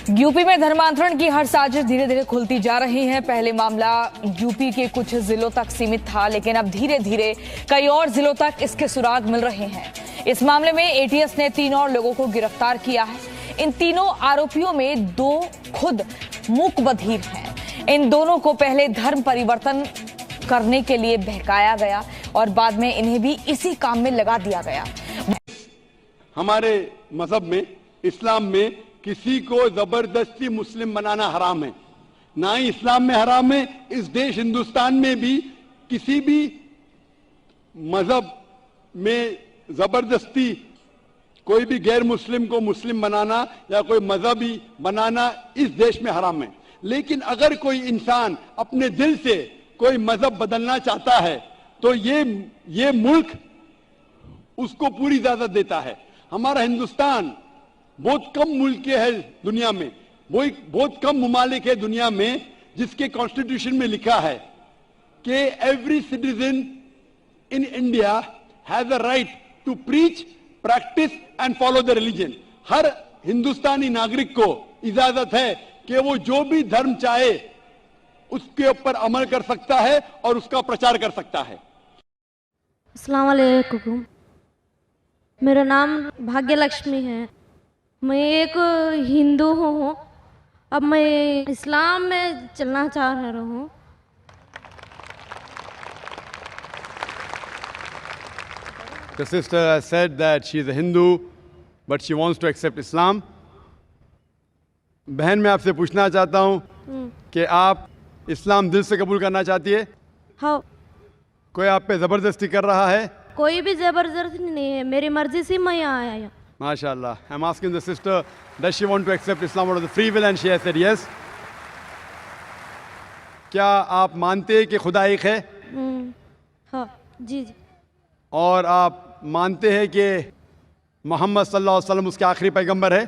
UP में धर्मांतरण की हर साजिश धीरे धीरे खुलती जा रही है। पहले मामला यूपी के कुछ जिलों तक सीमित था, लेकिन अब धीरे धीरे कई और जिलों तक इसके सुराग मिल रहे हैं। इस मामले में एटीएस ने 3 और लोगों को गिरफ्तार किया है। इन तीनों आरोपियों में 2 खुद मूक बधिर हैं। इन दोनों को पहले धर्म परिवर्तन करने के लिए बहकाया गया और बाद में इन्हें भी इसी काम में लगा दिया गया। हमारे मजहब में, इस्लाम में किसी को जबरदस्ती मुस्लिम बनाना हराम है। ना ही इस्लाम में हराम है, इस देश हिंदुस्तान में भी किसी भी मजहब में जबरदस्ती कोई भी गैर मुस्लिम को मुस्लिम बनाना या कोई मजहबी बनाना इस देश में हराम है। लेकिन अगर कोई इंसान अपने दिल से कोई मजहब बदलना चाहता है तो ये मुल्क उसको पूरी इजाजत देता है। हमारा हिंदुस्तान बहुत कम मुल्क है दुनिया में, बहुत कम ममालिक है दुनिया में जिसके कॉन्स्टिट्यूशन में लिखा है कि every citizen in India has a right to preach, practice and follow the religion. हर हिंदुस्तानी नागरिक को इजाजत है कि वो जो भी धर्म चाहे उसके ऊपर अमल कर सकता है और उसका प्रचार कर सकता है। अस्सलाम वालेकुम। मेरा नाम भाग्य लक्ष्मी है। मैं एक हिंदू हूँ। अब मैं इस्लाम में चलना चाह रहा हूँ। The sister has said that she is a Hindu, but she wants to accept Islam. बहन, मैं आपसे पूछना चाहता हूँ कि आप इस्लाम दिल से कबूल करना चाहती है? हाँ। कोई आप पे जबरदस्ती कर रहा है? कोई भी जबरदस्ती नहीं है, मेरी मर्जी से मैं यहाँ आया। MashaAllah. I'm asking the sister, does she want to accept Islam out of the free will, and she has said yes. क्या आप मानते हैं कि खुदा एक है? हाँ जी जी। और आप मानते हैं कि मोहम्मद सल्लल्लाहु अलैहि वसल्लम उसके आखिरी पैगंबर है?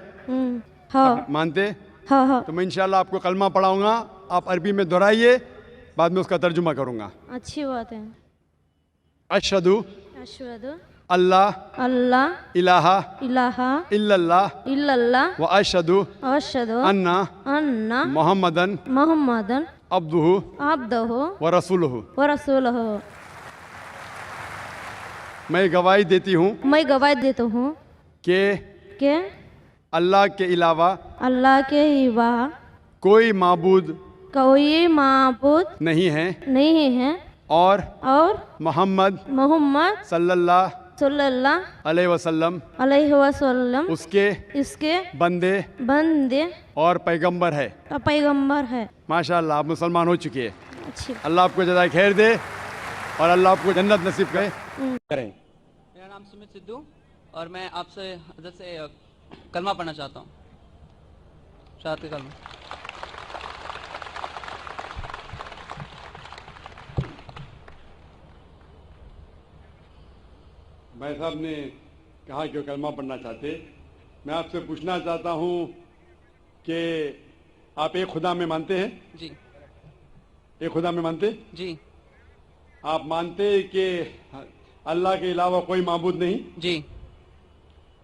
हाँ। मानते? हाँ हाँ। तो मैं इंशाल्लाह आपको कलमा पढ़ाऊंगा, आप अरबी में दोहराइए, बाद में उसका तर्जुमा करूंगा। अच्छी बात है। अशहदु अशहदु अल्लाह अल्लाह इलाहा इलाहा इल्लल्लाह इल्लल्लाह व अशहदु अशहदु अन्ना मोहम्मदन मोहम्मदन अब्दुहु अब्दुहु व रसूलुहु। मैं गवाही देती हूँ कि अल्लाह के अलावा कोई माबूद नहीं है और मोहम्मद सल्लल्लाहु अलैहि वसल्लम उसके बंदे और पैगंबर है। माशाअल्लाह, आप मुसलमान हो चुकी है। अल्लाह आपको जज़ाए खैर दे और अल्लाह आपको जन्नत नसीब करें। मेरा नाम सुमित सिद्धू और मैं आपसे हज़रत से कलमा पढ़ना चाहता हूँ। शहादत का कलमा। भाई साहब ने कहा कि वो कलमा पढ़ना चाहते। मैं आपसे पूछना चाहता हूँ कि आप एक खुदा में मानते हैं? जी। एक खुदा में मानते? जी। आप मानते कि अल्लाह के अलावा कोई माबूद नहीं? जी।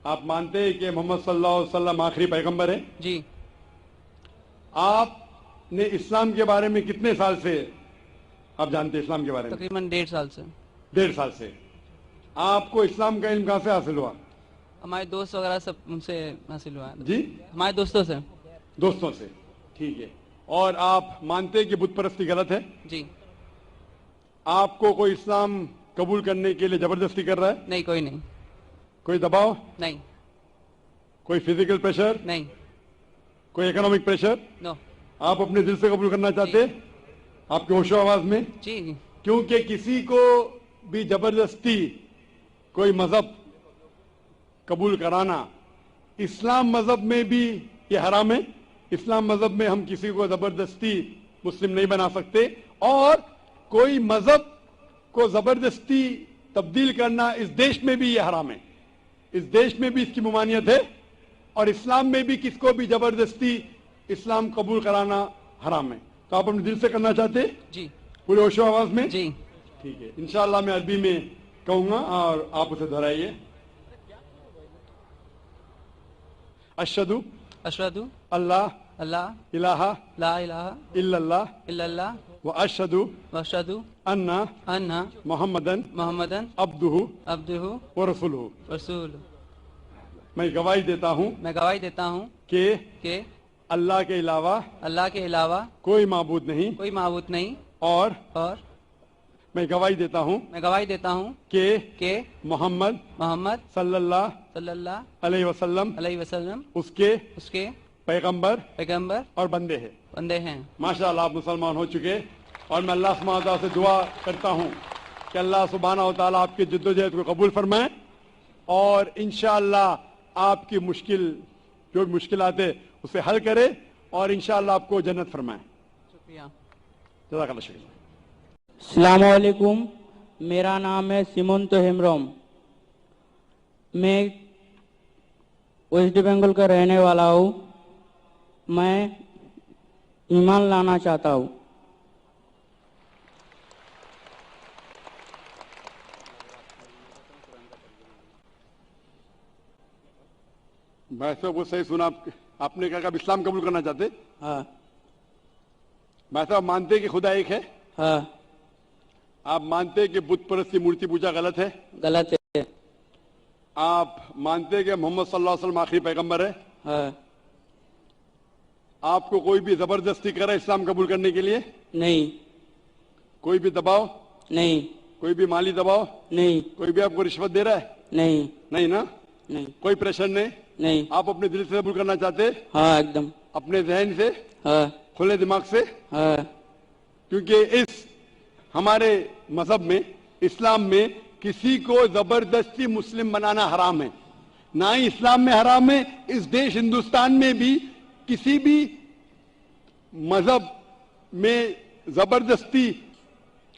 आप मानते हैं कि मोहम्मद सल्लल्लाहु अलैहि वसल्लम आखिरी पैगंबर है? जी। आपने इस्लाम के बारे में कितने साल से आप जानते हैं इस्लाम के बारे में? तकरीबन 1.5 साल से। 1.5 साल से। आपको इस्लाम का इल्म कहाँ से हासिल हुआ? हमारे दोस्त वगैरह सब उनसे हासिल हुआ है। जी? हमारे दोस्तों से। ठीक है। और आप मानते हैं कि बुत परस्ती गलत है? जी। आपको कोई इस्लाम कबूल करने के लिए जबरदस्ती कर रहा है? नहीं, कोई नहीं। कोई दबाव? नहीं। कोई फिजिकल प्रेशर? नहीं। कोई इकोनॉमिक प्रेशर? नो। आप अपने दिल से कबूल करना चाहते? आपके होशो आवाज में? जी। क्योंकि किसी को भी जबरदस्ती कोई मजहब कबूल कराना इस्लाम मजहब में भी ये हराम है। इस्लाम मजहब में हम किसी को जबरदस्ती मुस्लिम नहीं बना सकते और कोई मजहब को जबरदस्ती तब्दील करना इस देश में भी ये हराम है। इस देश में भी इसकी ममानियत है और इस्लाम में भी किसको भी जबरदस्ती इस्लाम कबूल कराना हराम है। तो आप अपने दिल से करना चाहते? जी। पूरे होशो आवाज में? जी। ठीक है। इंशाअल्लाह मैं अरबी में कहूंगा और आप उसे दोहराइए। अशहदु अशहदु अल्लाह अल्लाह इलाहा ला इलाहा इल्लल्लाह इल्लल्लाह व अशहदु व अशहदु अन्ना अन्ना मोहम्मदन मोहम्मदन अब्दुहु अब्दुहु व रसूलुहु। रसूल। मैं गवाही देता हूँ मैं गवाही देता हूँ कि कि अल्लाह के अलावा अल्लाह के अलावा कोई माबूद नहीं, कोई माबूद नहीं, और मैं गवाही देता हूँ मैं गवाही देता हूँ कि मोहम्मद मोहम्मद सल्लल्लाहु अलैहि वसल्लम उसके पैगंबर और बंदे हैं। माशाअल्लाह आप मुसलमान हो चुके, और मैं अल्लाह सुब्हानहू व तआला से दुआ करता हूँ कि अल्लाह सुब्हानहू व तआला आपकी जद्दोजहद को कबूल फरमाए, और इंशाअल्लाह आपकी जो भी मुश्किलात है उसे हल करे, और इंशाअल्लाह आपको जन्नत फरमाए। शुक्रिया। जज़ाकल्लाह शुक्रिया। अस्सलाम वालेकुम, मेरा नाम है सिमोंतो हेम्ब्रोम। मैं वेस्ट बंगाल का रहने वाला हूँ। मैं ईमान लाना चाहता हूँ। मैं सब वो सही सुना, आपने कहा कि आप इस्लाम कबूल करना चाहते? हाँ मैं साहब मानते कि खुदा एक है? हाँ। आप मानते कि बुत परस्ती मूर्ति पूजा गलत है? गलत है। आप मानते कि मोहम्मद सल्लल्लाहु अलैहि वसल्लम आखिरी पैगंबर है? हाँ। आपको कोई भी जबरदस्ती करे इस्लाम कबूल करने के लिए? नहीं। कोई भी दबाव? नहीं। कोई भी माली दबाव? नहीं। कोई भी आपको रिश्वत दे रहा है? नहीं। नहीं ना? नहीं। कोई प्रेशर नहीं? नहीं। आप अपने दिल से कबूल करना चाहते? हाँ एकदम। अपने जहन से? हाँ। खुले दिमाग से? हाँ। क्योंकि इस हमारे मजहब में, इस्लाम में, किसी को जबरदस्ती मुस्लिम बनाना हराम है। ना ही इस्लाम में हराम है, इस देश हिंदुस्तान में भी किसी भी मजहब में जबरदस्ती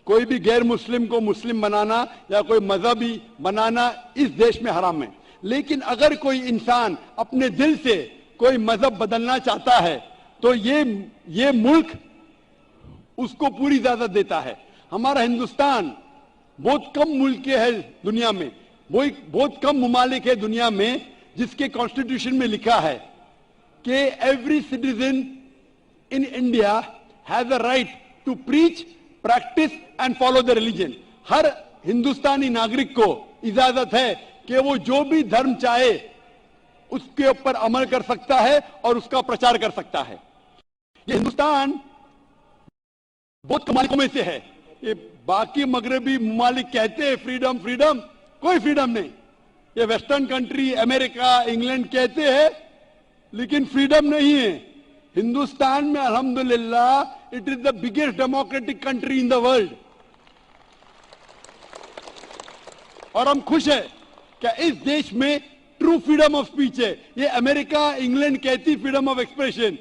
कोई भी गैर मुस्लिम को मुस्लिम बनाना या कोई मजहबी बनाना इस देश में हराम है। लेकिन अगर कोई इंसान अपने दिल से कोई मजहब बदलना चाहता है तो ये मुल्क उसको पूरी इजाजत देता है। हमारा हिंदुस्तान बहुत कम मुल्क है दुनिया में, बहुत कम मुमालिक है दुनिया में जिसके कॉन्स्टिट्यूशन में लिखा है कि every citizen in India has a right to preach, practice and follow the religion. हर हिंदुस्तानी नागरिक को इजाजत है कि वो जो भी धर्म चाहे उसके ऊपर अमल कर सकता है और उसका प्रचार कर सकता है। ये हिंदुस्तान बहुत ममालिकों में से है। ये बाकी मगरबी ममालिक कहते हैं फ्रीडम फ्रीडम, कोई फ्रीडम नहीं। ये वेस्टर्न कंट्री अमेरिका इंग्लैंड कहते हैं लेकिन फ्रीडम नहीं है। हिंदुस्तान में अल्हम्दुलिल्लाह it is the biggest democratic country in the world. और हम खुश है कि इस देश में ट्रू फ्रीडम ऑफ स्पीच है। ये अमेरिका इंग्लैंड कहती फ्रीडम ऑफ एक्सप्रेशन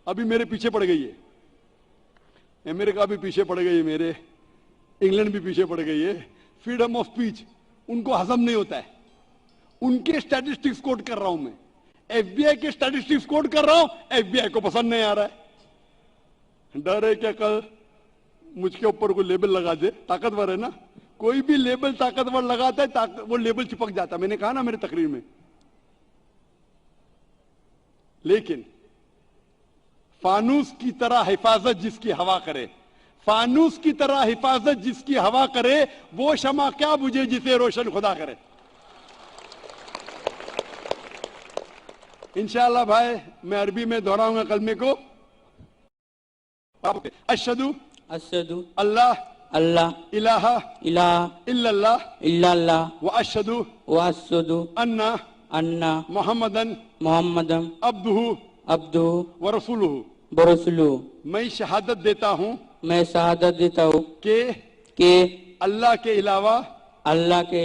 अभी मेरे पीछे पड़ गई है। अमेरिका भी पीछे पड़ गई है मेरे, इंग्लैंड भी पीछे पड़ गई है। फ्रीडम ऑफ स्पीच उनको हजम नहीं होता है। उनके स्टैटिस्टिक्स कोट कर रहा हूं मैं, एफबीआई के स्टैटिस्टिक्स कोट कर रहा हूं, एफबीआई को पसंद नहीं आ रहा है। डर है क्या कल मुझके ऊपर कोई लेबल लगा दे? ताकतवर है ना, कोई भी लेबल ताकतवर लगाता है वो लेबल चिपक जाता है। मैंने कहा ना मेरे तकरीर में। लेकिन फानूस की तरह हिफाजत जिसकी हवा करे, फानूस की तरह हिफाजत जिसकी हवा करे, वो शमा क्या बुझे जिसे रोशन खुदा करे। इंशाअल्लाह भाई मैं अरबी में दोहराऊंगा कलमे को। अशहदु अशहदु अल्लाह अल्लाह इलाहा इलाहा इल्लल्लाह इल्लल्लाह व अशहदु व अशहदु अन्ना अन्ना मोहम्मदन मोहम्मदन अब्दुहु अब्दुहु व रसूलुहु। व रसूलुहु। मैं शहादत देता हूं मैं शहादत देता हूँ कि अल्लाह के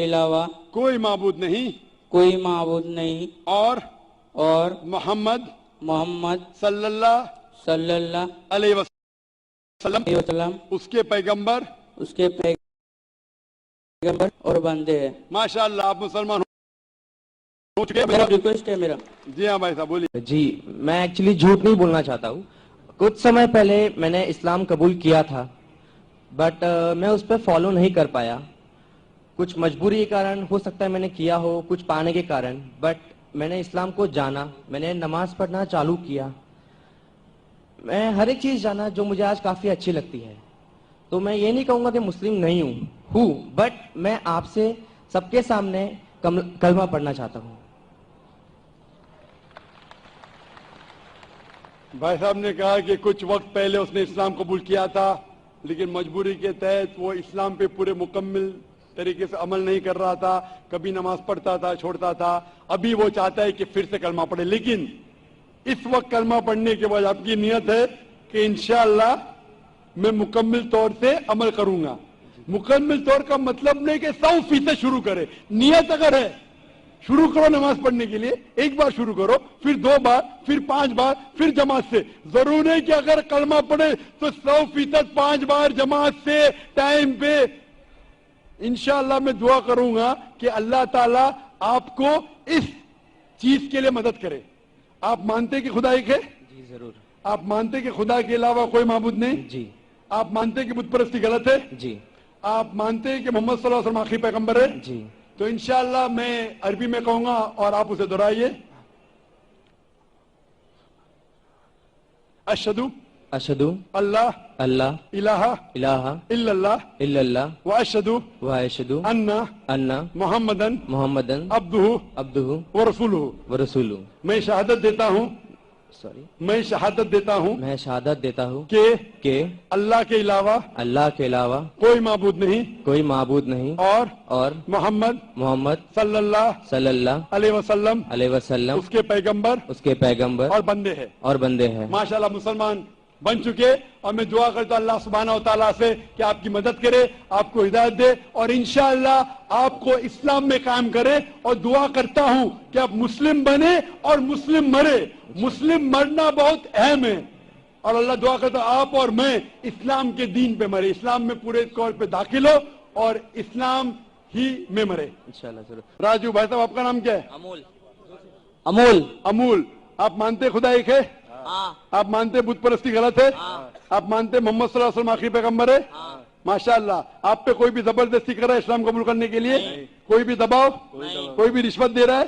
अलावा कोई माबूद नहीं और मोहम्मद सल्लल्लाहु अलैहि वसल्लम उसके पैगंबर और बंदे हैं। माशाअल्लाह आप मुसलमान हो चुके हैं। मेरा रिक्वेस्ट है मेरा। जी हाँ भाई साहब बोलिए। जी मैं एक्चुअली झूठ नहीं बोलना चाहता हूँ। कुछ समय पहले मैंने इस्लाम कबूल किया था बट मैं उस पर फॉलो नहीं कर पाया। कुछ मजबूरी के कारण हो सकता है मैंने किया हो, कुछ पाने के कारण, बट میں نے اسلام کو جانا, میں نے نماز پڑھنا چالو کیا, میں ہر ایک چیز جانا جو مجھے آج کافی اچھی لگتی ہے. تو میں یہ نہیں کہوں گا کہ مسلم نہیں ہوں, بٹ میں آپ سے سب کے سامنے کلمہ پڑھنا چاہتا ہوں. بھائی صاحب نے کہا کہ کچھ وقت پہلے اس نے اسلام قبول کیا تھا, لیکن مجبوری کے تحت وہ اسلام پہ پورے مکمل طریقے سے عمل نہیں کر رہا تھا, کبھی نماز پڑھتا تھا, چھوڑتا تھا. ابھی وہ چاہتا ہے کہ پھر سے کلمہ پڑھے, لیکن اس وقت کلمہ پڑھنے کے بعد آپ کی نیت ہے کہ انشاءاللہ میں مکمل طور سے عمل کروں گا. مکمل طور کا مطلب نہیں کہ 100% شروع کرے. نیت اگر ہے شروع کرو نماز پڑھنے کے لیے, ایک بار شروع کرو, پھر 2 بار, پھر 5 بار, پھر جماعت سے. ضرور ہے کہ اگر کلمہ پڑھے تو 100% 5 بار جماعت سے ٹائم پہ. انشاءاللہ میں دعا کروں گا کہ اللہ تعالیٰ آپ کو اس چیز کے لیے مدد کرے. آپ مانتے کہ خدا ایک ہے؟ جی ضرور. آپ مانتے کہ خدا کے علاوہ کوئی معبود نہیں؟ جی. آپ مانتے کہ بت پرستی غلط ہے؟ جی. آپ مانتے ہیں کہ محمد صلی اللہ علیہ وسلم آخری پیغمبر ہے؟ جی. تو انشاءاللہ میں عربی میں کہوں گا اور آپ اسے دہرائیے. اشہدو اشہدو اللہ اللہ الہ الہ الا اللہ الا اللہ واشہدو واشہدو ان محمدن محمدن عبدہ عبدہ ورسولہ. ورسولہ. میں شہادت دیتا ہوں میں شہادت دیتا ہوں کہ اللہ کے علاوہ کوئی معبود نہیں اور محمد صلی اللہ علیہ وسلم اس کے پیغمبر اور بندے ہیں. ماشاءاللہ مسلمان بن چکے, اور میں دعا کرتا ہوں اللہ سبحانہ و تعالیٰ سے کہ آپ کی مدد کرے, آپ کو ہدایت دے, اور انشاءاللہ آپ کو اسلام میں قائم کرے. اور دعا کرتا ہوں کہ آپ مسلم بنے اور مسلم مرے. مسلم مرنا بہت اہم ہے, اور اللہ دعا کرتا ہوں آپ اور میں اسلام کے دین پہ مرے, اسلام میں پورے طور پہ داخل ہو اور اسلام ہی میں مرے انشاءاللہ. ضرور. راجو بھائی صاحب آپ کا نام کیا ہے؟ امول. آپ مانتے خدا ایک ہے؟ آپ مانتے بت پرستی غلط ہے؟ آپ مانتے محمد صلی اللہ علیہ وسلم آخری پیغمبر ہے؟ ماشاءاللہ. آپ پہ کوئی بھی زبردستی کر رہا ہے اسلام قبول کرنے کے لیے؟ کوئی بھی دباؤ, کوئی بھی رشوت دے رہا ہے؟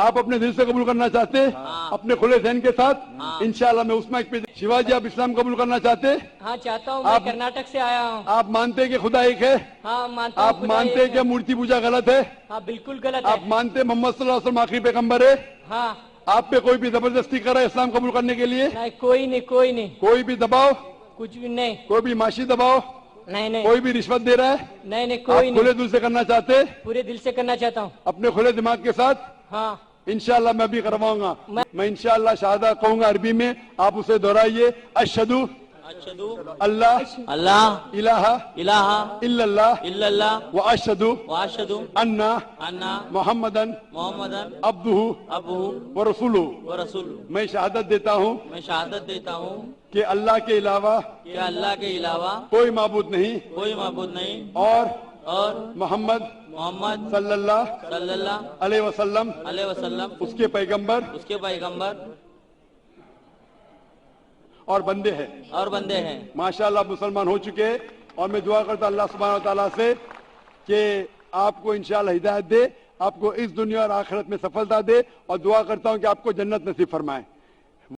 آپ اپنے دل سے قبول کرنا چاہتے ہیں اپنے کھلے ذہن کے ساتھ؟ انشاءاللہ میں اس میں شیوا جی آپ اسلام قبول کرنا چاہتے ہیں؟ ہاں چاہتا ہوں, میں کرناٹک سے آیا ہوں. آپ مانتے ہیں کہ خدا ایک ہے؟ ہاں مانتا ہوں. آپ مانتے ہیں کہ مورتی پوجا غلط ہے؟ ہاں بالکل غلط ہے. آپ مانتے ہیں محمد صلی اللہ علیہ وسلم آخری پیغمبر ہے؟ ہاں. آپ پہ کوئی بھی زبردستی کر رہا ہے اسلام قبول کرنے کے لیے؟ نہیں, کوئی نہیں. کوئی بھی دباؤ, کچھ بھی نہیں. کوئی بھی معاشی دباؤ, نہیں. کوئی بھی رشوت دے رہا ہے؟ نہیں, آپ کوئی کھلے نہیں. دل سے کرنا چاہتے ہیں پورے دل سے کرنا چاہتا ہوں. اپنے کھلے دماغ کے ساتھ؟ ہاں. انشاءاللہ میں بھی کرواؤں گا. میں انشاءاللہ شہادت کہوں گا عربی میں, آپ اسے دہرائیے. اشہدو اللہ الہ الا اللہ واشہدو ان محمدن عبدہ ورسولہ. میں شہادت دیتا ہوں کہ اللہ کے علاوہ کوئی معبود نہیں اور محمد صلی اللہ علیہ وسلم اس کے پیغمبر اور بندے ہیں. ماشاءاللہ مسلمان ہو چکے, اور میں دعا کرتا اللہ سبحانہ و تعالیٰ سے کہ آپ کو انشاءاللہ ہدایت دے, آپ کو اس دنیا اور آخرت میں سفلتا دے, اور دعا کرتا ہوں کہ آپ کو جنت نصیب فرمائے.